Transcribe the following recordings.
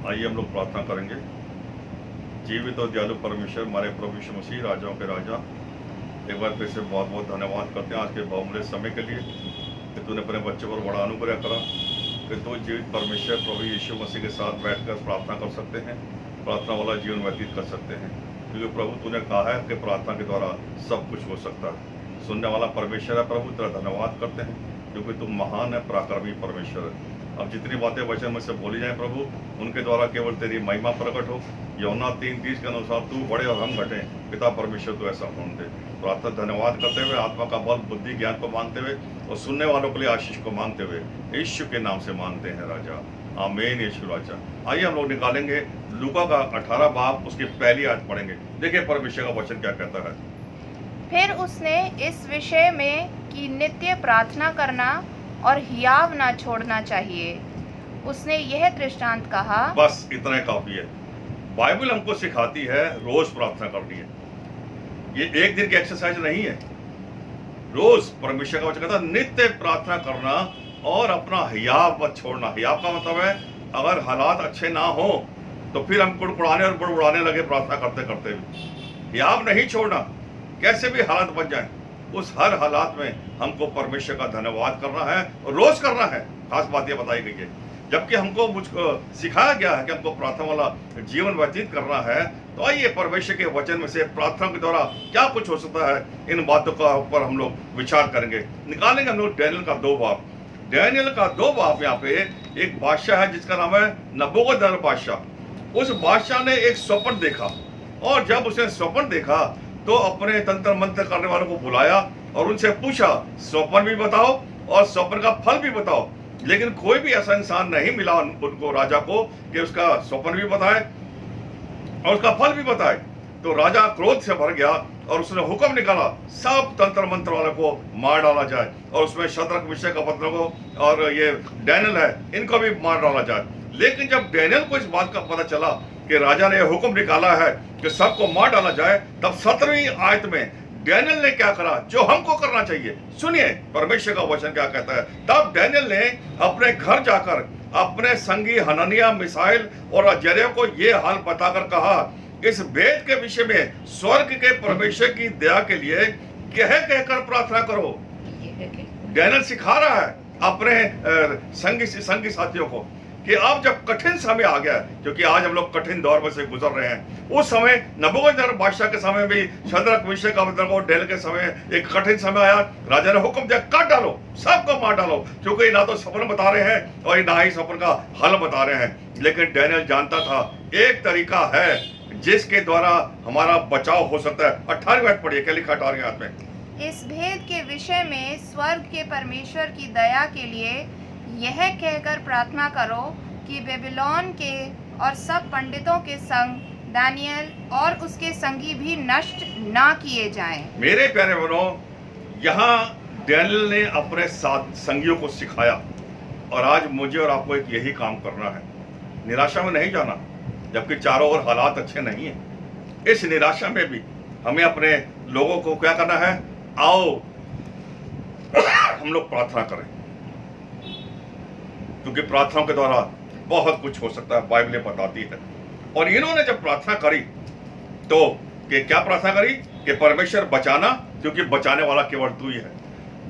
आइए हम लोग प्रार्थना करेंगे। जीवित और दयालु परमेश्वर, हमारे प्रभु यीशु मसीह, राजाओं के राजा, एक बार फिर से बहुत बहुत धन्यवाद करते हैं आज के बहुमूल्य समय के लिए कि तूने अपने बच्चे पर बड़ा अनुग्रह करा कि तो जीवित परमेश्वर प्रभु यीशु मसीह के साथ बैठकर प्रार्थना कर सकते हैं, प्रार्थना वाला जीवन व्यतीत कर सकते हैं। क्योंकि प्रभु तूने कहा है कि प्रार्थना के द्वारा सब कुछ हो सकता है। सुनने वाला परमेश्वर है प्रभु, तेरा धन्यवाद करते हैं क्योंकि तुम महान है, पराक्रमी परमेश्वर है। अब जितनी बातें वचन में से बोली जाए प्रभु, उनके द्वारा केवल तेरी महिमा प्रकट हो। यूहन्ना 3:30 के अनुसार तू बड़े और हम घटे, पिता परमेश्वर तो ऐसा होने दे। प्रार्थना धन्यवाद करते हुए, आत्मा का बल, बुद्धि, ज्ञान को मांगते हुए और सुनने वालों के लिए आशीष को मांगते हुए यीशु के नाम से मांगते हैं राजा, आमीन। यीशु राजा। आइए हम लोग निकालेंगे लूका का 18 बाब, उसकी पहली आयत पढ़ेंगे। देखिए परमेश्वर का वचन क्या कहता है। फिर उसने इस विषय में कि नित्य प्रार्थना करना और हियाव ना छोड़ना चाहिए, उसने यह दृष्टांत कहा। बस इतना ही काफी है। बाइबल हमको सिखाती है रोज प्रार्थना करनी है। ये एक दिन की एक्सरसाइज नहीं है। रोज परमेश्वर का वचन कहता है नित्य प्रार्थना करना और अपना हियाव मत छोड़ना। हियाव का मतलब है अगर हालात अच्छे ना हो तो फिर हम कुड़कुड़ाने और बुड़बुड़ाने लगे प्रार्थना करते करते भी। हियाव नहीं छोड़ना, कैसे भी हालात बन जाए, उस हर हालात में हमको परमेश्वर का धन्यवाद करना है और रोज करना है। खास बात ये बताई गई है, जबकि हमको मुझको सिखाया गया है कि हमको प्रार्थना वाला जीवन व्यतीत करना है। तो आइए परमेश्वर के वचन में से प्रार्थना के द्वारा क्या कुछ हो सकता है, इन बातों का ऊपर हम लोग विचार करेंगे। निकालेंगे हम लोग डैनियल का 2 बाब। डैनियल का 2 बाब। यहाँ पे एक बादशाह है जिसका नाम है नबूकदनेस्सर बादशाह। उस बादशाह ने एक स्वप्न देखा और जब उसने स्वप्न देखा तो अपने तंत्र मंत्र करने वालों को बुलाया और उनसे पूछा स्वप्न भी बताओ और स्वप्न का फल भी बताओ। लेकिन कोई भी ऐसा इंसान नहीं मिला उनको, राजा को, कि उसका स्वप्न भी बताए और उसका फल भी बताए। तो राजा क्रोध से भर गया और उसने हुक्म निकाला सब तंत्र मंत्र वालों को मार डाला जाए और उसमें शद्रक, मिशक, अबेदनगो और ये डैनियल है, इनको भी मार डाला जाए। लेकिन जब डैनियल को इस बात का पता चला कि राजा ने हुक्म निकाला है कि सबको मार डाला जाए, तब 17वीं आयत में डैनियल ने क्या करा जो हमको करना चाहिए। सुनिए परमेश्वर का वचन क्या कहता है। तब डैनियल ने अपने घर जाकर अपने संगी हननिया, मिसाइल और अजर्या को ये हाल बताकर कहा, इस भेद के विषय में स्वर्ग के परमेश्वर की दया के लिए कहकर प्रार्थना करो। डैनियल सिखा रहा है अपने संगी साथियों को कि अब जब कठिन समय आ गया, क्योंकि आज हम लोग कठिन दौर में से गुजर रहे हैं। उस समय नबूकदनेस्सर बादशाह के समय भी शद्रक, मिशक, अबेदनगो, डैनियल के समय एक कठिन समय आया। राजा ने हुक्म दिया काट डालो, सबको मार डालो, क्योंकि ना तो सपन बता रहे हैं और ना ही सपन का हल बता रहे हैं। लेकिन डैनियल जानता था एक तरीका है जिसके द्वारा हमारा बचाव हो सकता है। 18वीं आयत पढ़िए, क्या लिखा 18वीं आयत में। इस भेद के विषय में स्वर्ग के परमेश्वर की दया के लिए यह कहकर प्रार्थना करो कि बेबीलोन के और सब पंडितों के संग दानियल और उसके संगी भी नष्ट ना किए जाएं। मेरे प्यारे बहनों, यहाँ डैनियल ने अपने साथ संगियों को सिखाया और आज मुझे और आपको एक यही काम करना है। निराशा में नहीं जाना, जबकि चारों ओर हालात अच्छे नहीं है। इस निराशा में भी हमें अपने लोगों को क्या करना है, आओ हम लोग प्रार्थना करें, क्योंकि प्रार्थनाओं के द्वारा बहुत कुछ हो सकता है, बाइबल बताती है। और इन्होंने जब प्रार्थना करी तो क्या प्रार्थना करी कि परमेश्वर बचाना, क्योंकि बचाने वाला केवल तू ही है।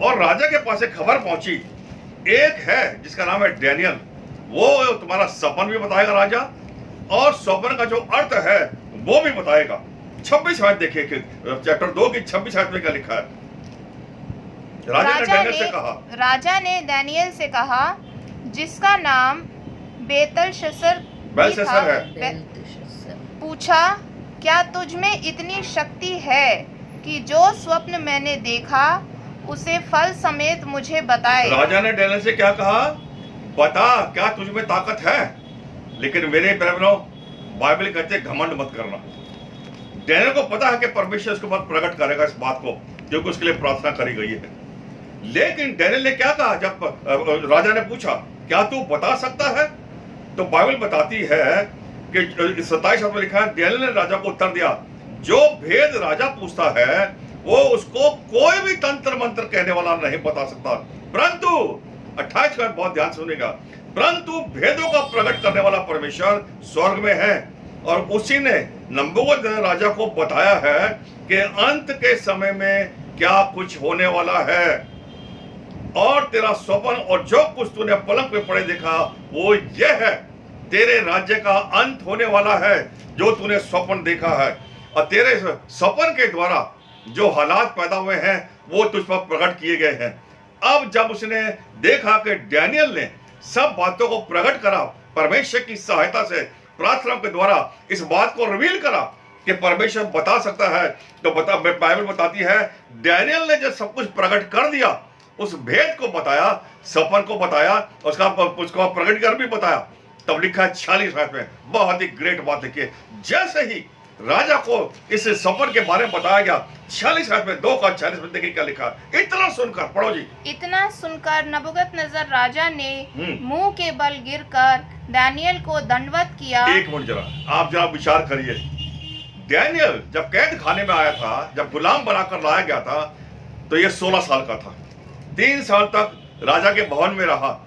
और राजा के पास एक खबर पहुंची, एक है जिसका नाम है डैनियल, वो तुम्हारा सपन भी बताएगा राजा, और सपन का जो अर्थ है वो भी बताएगा। 26 आयत देखिए, चैप्टर 2 की 26 आयत में क्या लिखा है। राजा ने डैनियल से कहा जिसका नाम बेलशस्सर है, पूछा क्या तुझ में इतनी शक्ति है कि जो स्वप्न मैंने देखा उसे फल समेत मुझे बताए। राजा ने डैनियल से क्या कहा, बता क्या तुझ में ताकत है। लेकिन मेरे बहनों, बाइबल कहते घमंड मत करना। डैनियल को पता है कि परमेश्वर उसके ऊपर प्रकट करेगा इस बात को, क्योंकि उसके लिए प्रार्थना करी गई है। लेकिन डैनियल ने क्या कहा जब राजा ने पूछा क्या तू बता सकता है, तो बाइबल बताती है कि 27 में लिखा है, डैनियल ने राजा को उत्तर दिया, जो भेद राजा पूछता है वो उसको कोई भी तंत्र मंत्र कहने वाला नहीं बता सकता, परंतु 28 का बहुत ध्यान सुनेगा, परंतु भेदों का प्रकट करने वाला परमेश्वर स्वर्ग में है और उसी ने नबूवत राजा को बताया है कि अंत के समय में क्या कुछ होने वाला है। और तेरा स्वप्न और जो कुछ तूने पलंग पे पड़े देखा वो यह है, तेरे राज्य का अंत होने वाला है जो तूने स्वप्न देखा है, और तेरे स्वप्न के द्वारा जो हालात पैदा हुए हैं वो तुझ पर प्रकट किए गए हैं। अब जब उसने देखा कि डैनियल ने सब बातों को प्रकट करा, परमेश्वर की सहायता से प्रार्थना के द्वारा इस बात को रिवील करा कि परमेश्वर बता सकता है, तो बाइबल बताती है डैनियल ने जब सब कुछ प्रकट कर दिया, उस भेद को बताया, सपन को बताया, उसको प्रकट कर भी बताया, तब लिखा है 46 आयत में बहुत ही ग्रेट बात लिखी है। जैसे ही राजा को इस सफर के बारे में बताया गया, 46 आयत में 2:46 में देखिए क्या लिखा। इतना सुनकर, पढ़ो जी। इतना सुनकर नबूकदनेस्सर राजा ने मुंह के बल गिरकर दानियल को दंडवत किया। एक मिनट जरा, आप जरा विचार करिए। डैनियल जब कैद खाने में आया था, जब गुलाम बनाकर लाया गया था, तो ये 16 साल का था। 3 साल तक राजा के भवन में रहा,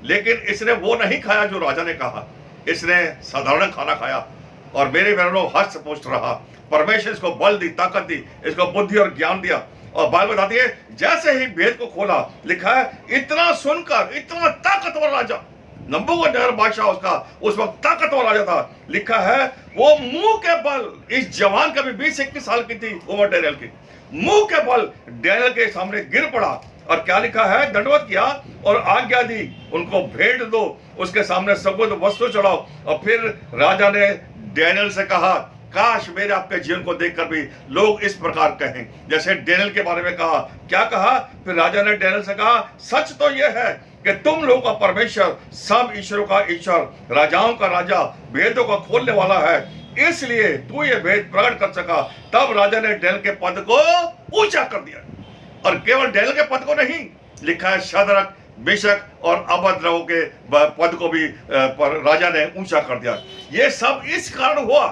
लेकिन इसने वो नहीं खाया जो राजा ने कहा। इसने साधारण खाना खाया और मेरे बहनों हस्त पुष्ट रहा। परमेश्वर इसको बल दी, ताकत दी, इसको बुद्धि और ज्ञान दिया। और बाइबल बताती है जैसे ही भेद को खोला, लिखा है इतना सुनकर, इतना ताकतवर राजा, नबूकदनेस्सर बादशाह उसका उस वक्त ताकतवर राजा था, लिखा है वो मुंह के बल, इस जवान का भी 20-21 साल की थी उम्र डैनियल की, मुंह के बल डैनियल के सामने गिर पड़ा और क्या लिखा है, दंडवत किया और आज्ञा दी उनको भेंट दो, उसके सामने सगुद वस्तु चढ़ाओ। और फिर राजा ने डैनियल से कहा, काश मेरे आपके जीवन को देखकर भी लोग इस प्रकार कहें जैसे डैनियल के बारे में कहा। क्या कहा? फिर राजा ने डैनियल से कहा, सच तो यह है कि तुम लोगों का परमेश्वर, सब ईश्वरों का ईश्वर, राजाओं का राजा, भेदों का खोलने वाला है, इसलिए तू ये भेद प्रकट कर सका। तब राजा ने डैनियल के पद को ऊंचा कर दिया, और केवल डैनियल के पद को नहीं, लिखा है शद्रक, मेशक और अबेदनगो के पद को भी राजा ने ऊंचा कर दिया। ये सब इस कारण हुआ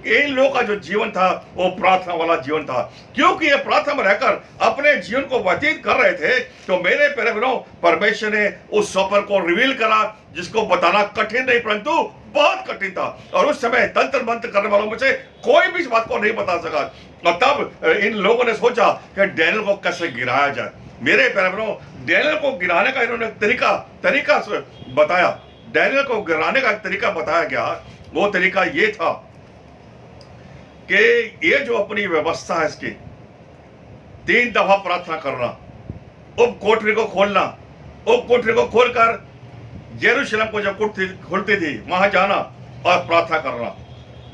कि इन लोगों का जो जीवन था वो प्रार्थना वाला जीवन था। क्योंकि ये प्रार्थना में रहकर अपने जीवन को व्यतीत कर रहे थे, तो मेरे प्यारे बहनों, परमेश्वर ने उस सफर को रिवील करा जिसको बताना कठिन नहीं परंतु बहुत कठिन था। और उस समय तंत्र मंत्र करने वालों में से कोई भी इस बात को नहीं बता सका। और तब इन लोगों ने सोचा कि डैनियल को कैसे गिराया जाए। मेरे प्यारे बहनों, डैनियल को गिराने का इन्होंने तरीका बताया। डैनियल को गिराने का तरीका बताया गया। वो तरीका ये था कि ये जो अपनी व्यवस्था है इसकी, 3 दफा प्रार्थना करना, उप कोठरी को खोलना, उप कोठरी को खोलकर यरूशलेम को जब खुलती थी वहां जाना और प्रार्थना करना।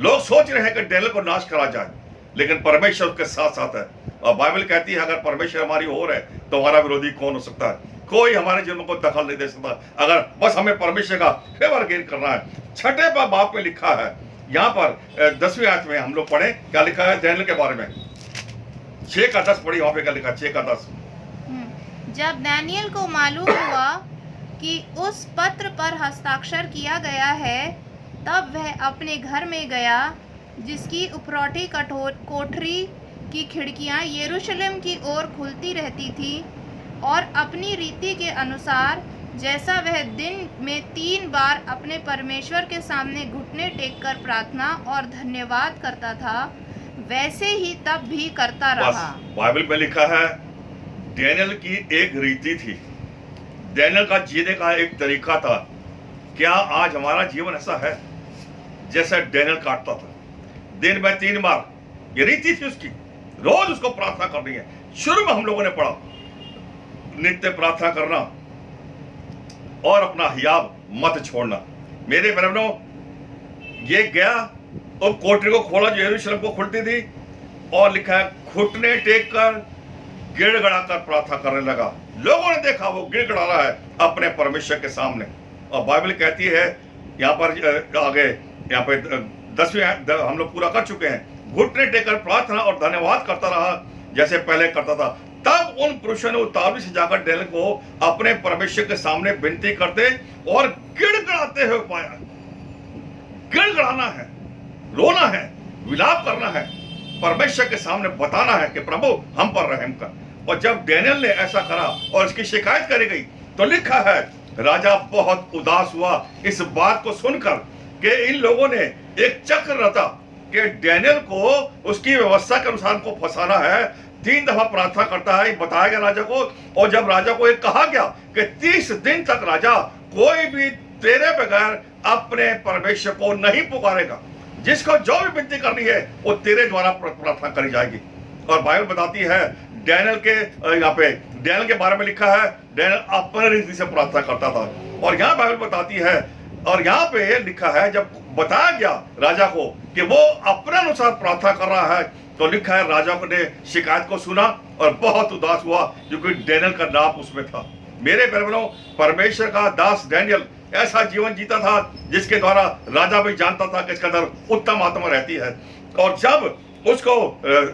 लोग सोच रहे हैं कि डैनियल को नाश करा जाए, लेकिन परमेश्वर उसके साथ साथ है। और बाइबल कहती है अगर परमेश्वर हमारी ओर है तो हमारा विरोधी कौन हो सकता है? कोई हमारे जीवन को दखल नहीं दे सकता, अगर बस हमें परमेश्वर का फेवर गेन करना है। 6 बाब में लिखा है, यहाँ पर 10वीं आयत में हम लोग पढ़े क्या लिखा है डैनियल के बारे में। 6 का 10 पढ़ी, वहां पे क्या लिखा? 6 का 10। जब डैनियल को मालूम हुआ कि उस पत्र पर हस्ताक्षर किया गया है, तब वह अपने घर में गया, जिसकी उपरौठी कोठरी की खिड़कियां यरूशलेम की ओर खुलती रहती थी, और अपनी रीति के अनुसार जैसा वह दिन में 3 बार अपने परमेश्वर के सामने घुटने टेककर प्रार्थना और धन्यवाद करता था, वैसे ही तब भी करता रहा। बाइबल में लिखा है डैनियल की एक रीति थी, डैनियल का जीने का एक तरीका था। क्या आज हमारा जीवन ऐसा है जैसा डैनियल काटता था? दिन में 3 बार, ये रीति थी उसकी, रोज उसको प्रार्थना करनी है। शुरू में हम लोगों ने पढ़ा नित्य प्रार्थना करना और अपना हियाव मत छोड़ना। मेरे बहनों, ये गया और कोठरी को खोला जो यरूशलेम को खुलती थी, और लिखा है घुटने टेक कर गिड़गड़ा कर प्रार्थना करने लगा। लोगों ने देखा वो गिड़गड़ा रहा है अपने परमेश्वर के सामने। और बाइबल कहती है यहाँ पर आगे, यहाँ पे 10वीं हम लोग पूरा कर चुके हैं, घुटने टेकर प्रार्थना और धन्यवाद करता रहा जैसे पहले करता था। तब उन पुरुषों ने उतावली से जाकर डैनियल को अपने परमेश्वर के सामने विनती करते और गिड़गड़ाते हुए पाया। गिड़गड़ाना है, रोना है, विलाप करना है, परमेश्वर के सामने बताना है कि प्रभु हम पर रहम कर। और जब डैनियल ने ऐसा करा और इसकी शिकायत करी गई, तो लिखा है राजा बहुत उदास हुआ इस बात को सुनकर कि इन लोगों ने एक चक्र रचा कि डैनियल को उसकी व्यवस्था के अनुसार को फंसाना है। 3 दफा प्रार्थना करता है, बताया गया राजा को। और जब राजा को एक कहा गया कि 30 दिन तक राजा कोई भी तेरे बगैर अपने परमेश्वर को नहीं पुकारेगा, जिसको जो भी विनती करनी है वो तेरे द्वारा प्रार्थना करी जाएगी। और बाइबल बताती है डैनियल के यहाँ पे डैनियल के बारे में लिखा है, डैनियल अपने रीति से प्रार्थना करता था। और यहाँ बाइबल बताती है, और यहाँ पे लिखा है जब बताया गया राजा को कि वो अपने अनुसार प्रार्थना कर रहा है, तो लिखा है राजा ने शिकायत को सुना और बहुत उदास हुआ क्योंकि डैनियल का नाम उसमें था। मेरे बहनों, परमेश्वर का दास डैनियल ऐसा जीवन जीता था जिसके द्वारा राजा भी जानता था कि इसके अंदर उत्तम आत्मा रहती है। और जब उसको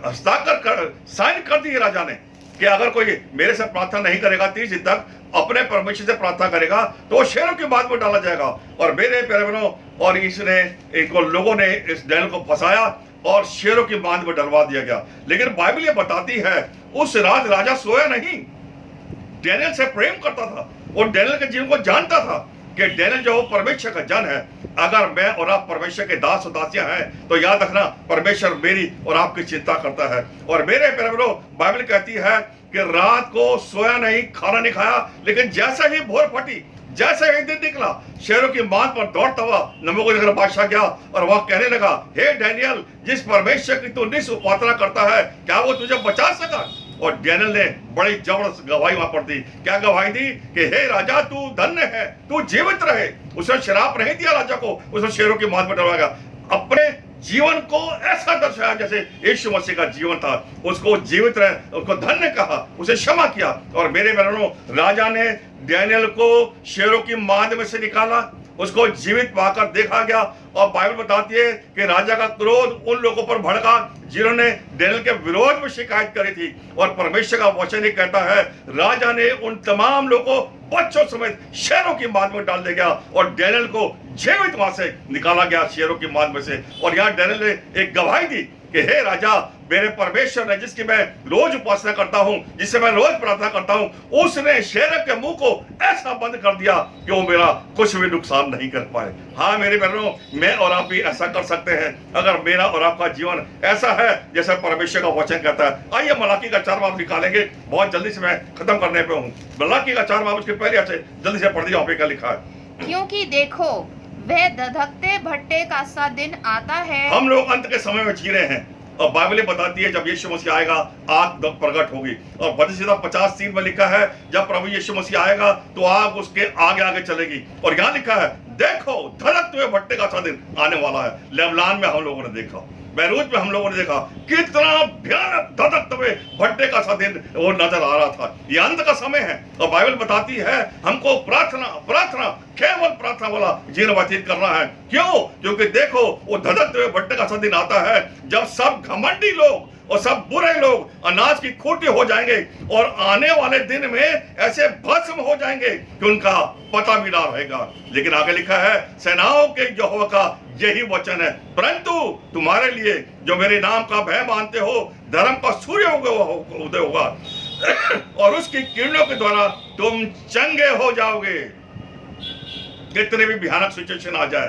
हस्ताक्षर कर साइन कर दी राजा ने कि अगर कोई मेरे से प्रार्थना नहीं करेगा 30 दिन तक, अपने परमेश्वर से प्रार्थना करेगा, तो वो शेरों की बात में डाला जाएगा। और मेरे प्यारे बहनों, और इसने इनको लोगों ने इस डैनियल को फंसाया और शेरों की बांध में डलवा दिया गया। लेकिन बाइबल ये बताती है उस रात राजा सोया नहीं, डैनियल से प्रेम करता था और डैनियल के जीवन को जानता था कि डैनियल जो परमेश्वर का जन है। अगर मैं और आप परमेश्वर के दास और दासियां हैं तो याद रखना परमेश्वर मेरी और आपकी चिंता करता है। और मेरे प्यारे बहनों, बाइबल कहती है कि रात को सोया नहीं, खाना नहीं खाया, लेकिन जैसे ही भोर फटी, जैसे ही दिन निकला, शेरों की बांध पर दौड़ता हुआ नबूकदनेस्सर बादशाह गया और वह कहने लगा, हे डैनियल, जिस परमेश्वर की तू नित्य उपासना करता है, क्या वो तुझे बचा सका? और डैनियल ने बड़ी जबरदस्त गवाही वहां पर दी। क्या गवाही दी? कि हे राजा, तू धन्य है, तू जीवित रहे। उसने शराप नहीं दिया राजा को, उसने शेरों की बांध में डलवाया। अपने जीवन को ऐसा दर्शाया जैसे यीशु मसीह का जीवन था, उसको जीवित रहे, उसको धन्य कहा, उसे क्षमा किया। और मेरे बहनों, राजा ने डैनियल को शेरों की बांध में से निकाला, उसको जीवित पाकर देखा गया। और बाइबल बताती है कि राजा का क्रोध उन लोगों पर भड़का जिन्होंने डैनियल के विरोध में शिकायत करी थी। और परमेश्वर का वचन ही कहता है, राजा ने उन तमाम लोगों को बच्चों समेत शेरों की बांध में डाल दिया गया और डैनियल को जीवित वहां से निकाला गया शेरों की बांध में से। और यहाँ डैनियल ने एक गवाही दी कि हे राजा, मेरे परमेश्वर ने, जिसकी मैं रोज उपासना करता हूं, जिससे मैं रोज प्रार्थना करता हूं, उसने शेर के मुंह को ऐसा बंद कर दिया कि वो मेरा कुछ भी नुकसान नहीं कर पाए। हाँ मेरे बहनों, मैं और आप भी ऐसा कर सकते हैं अगर मेरा और आपका जीवन ऐसा है जैसा परमेश्वर का वचन कहता है। आइए मलाकी का 4 बाब निकालेंगे, बहुत जल्दी से मैं खत्म करने पे हूँ। मलाकी का 4 बाब उसके पहले से जल्दी से पढ़ दिया, क्या लिखा है? क्योंकि देखो, वह धधकते भट्टे का सा दिन आता है। हम लोग अंत के समय में जी रहे हैं और बाइबल बताती है जब यीशु मसीह आएगा आग प्रकट होगी। और भजन 50:3 में लिखा है जब प्रभु यीशु मसीह आएगा तो आग उसके आगे आगे चलेगी। और यहाँ लिखा है, देखो धड़कते हुए भट्टे का सा दिन आने वाला है। लेबनान में हम लोगों ने देखा, बैरूत में हम लोगों ने देखा, कितना भयानक धधकते हुए भट्टे का सा दिन वो नजर आ रहा था। ये अंत का समय है और बाइबल बताती है हमको प्रार्थना प्रार्थना केवल प्रार्थना वाला जीवन व्यतीत करना है। क्यों? क्योंकि देखो वो धधकते हुए भट्टे का सा दिन आता है जब सब घमंडी लोग और सब बुरे लोग अनाज की खूंटी हो जाएंगे और आने वाले दिन में ऐसे भस्म हो जाएंगे कि उनका पता भी ना रहेगा। लेकिन आगे लिखा है, सेनाओं के यहोवा का यही वचन है, परंतु तुम्हारे लिए जो मेरे नाम का भय मानते हो, धर्म का सूर्य उदय होगा और उसकी किरणों के द्वारा तुम चंगे हो जाओगे। कितने भी भयानक सिचुएशन आ जाए,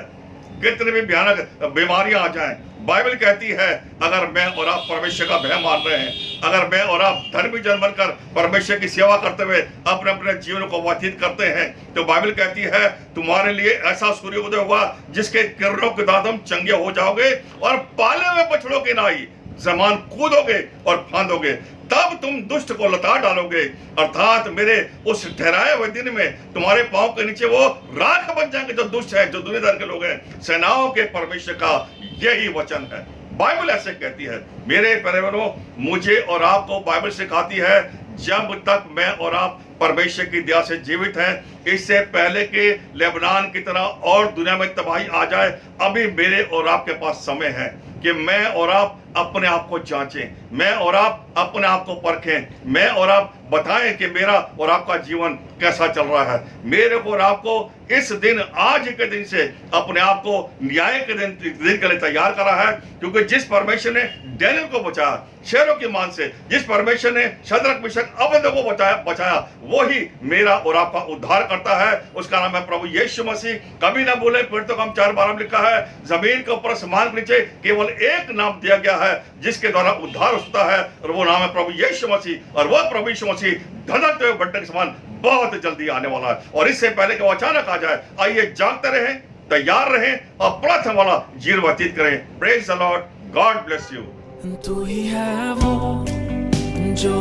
कितने भी भयानक बीमारियां आ जाएं, बाइबल कहती है अगर मैं और आप परमेश्वर का भय मान रहे हैं, अगर मैं और आप धर्मी जन बनकर परमेश्वर की सेवा करते हुए अपने अपने जीवन को व्यतीत करते हैं, तो बाइबल कहती है तुम्हारे लिए ऐसा सूर्योदय होगा जिसके किरणों के द्वारा तुम चंगे हो जाओगे और पाले हुए बछड़ों के नाई समान कूदोगे और फांदोगे, तब तुम दुष्ट को लताड़ डालोगे, अर्थात मेरे उस ठहराए हुए दिन में तुम्हारे पांव के नीचे वो राख बन जाएंगे जो दुष्ट है, जो दुनियादार के लोग हैं। सेनाओं के परमेश्वर का यही वचन है, बाइबल ऐसे कहती है। मेरे परिवारों, मुझे और आपको बाइबल सिखाती है जब तक मैं और आप परमेश्वर की दया से जीवित हैं, इससे पहले कि लेबनान की तरह और दुनिया में तबाही आ जाए, अभी मेरे और आपके पास समय है कि मैं और आप अपने आप को जांचें, मैं और आप अपने आप को परखें, मैं और आप बताएं कि मेरा और आपका जीवन कैसा चल रहा है। मेरे को और आपको इस दिन, आज के दिन से अपने आप को न्याय के दिन के लिए तैयार करा है, क्योंकि जिस परमेश्वर ने डैनियल को बचाया शेरों की मान से, जिस परमेश्वर ने शद्रक मिशक अबेदनगो को बचाया वही मेरा और आपका उद्धार करता है। उसका नाम है प्रभु यीशु मसीह। कभी ना भूले, फिर तो हम 4:12 लिखा है, जमीन के ऊपर आसमान के नीचे केवल एक नाम दिया गया है जिसके द्वारा उद्धार होता है, और वो नाम है प्रभु यीशु मसीह। और वह प्रभु यीशु मसीह धधकते हुए भट्टे के समान बहुत जल्दी आने वाला है। और इससे पहले कि वो अचानक आ जाए, आइए जागते रहें, तैयार रहें और प्रार्थना वाला जीवन व्यतीत करें। Praise the Lord, God bless you. तू ही है वो जो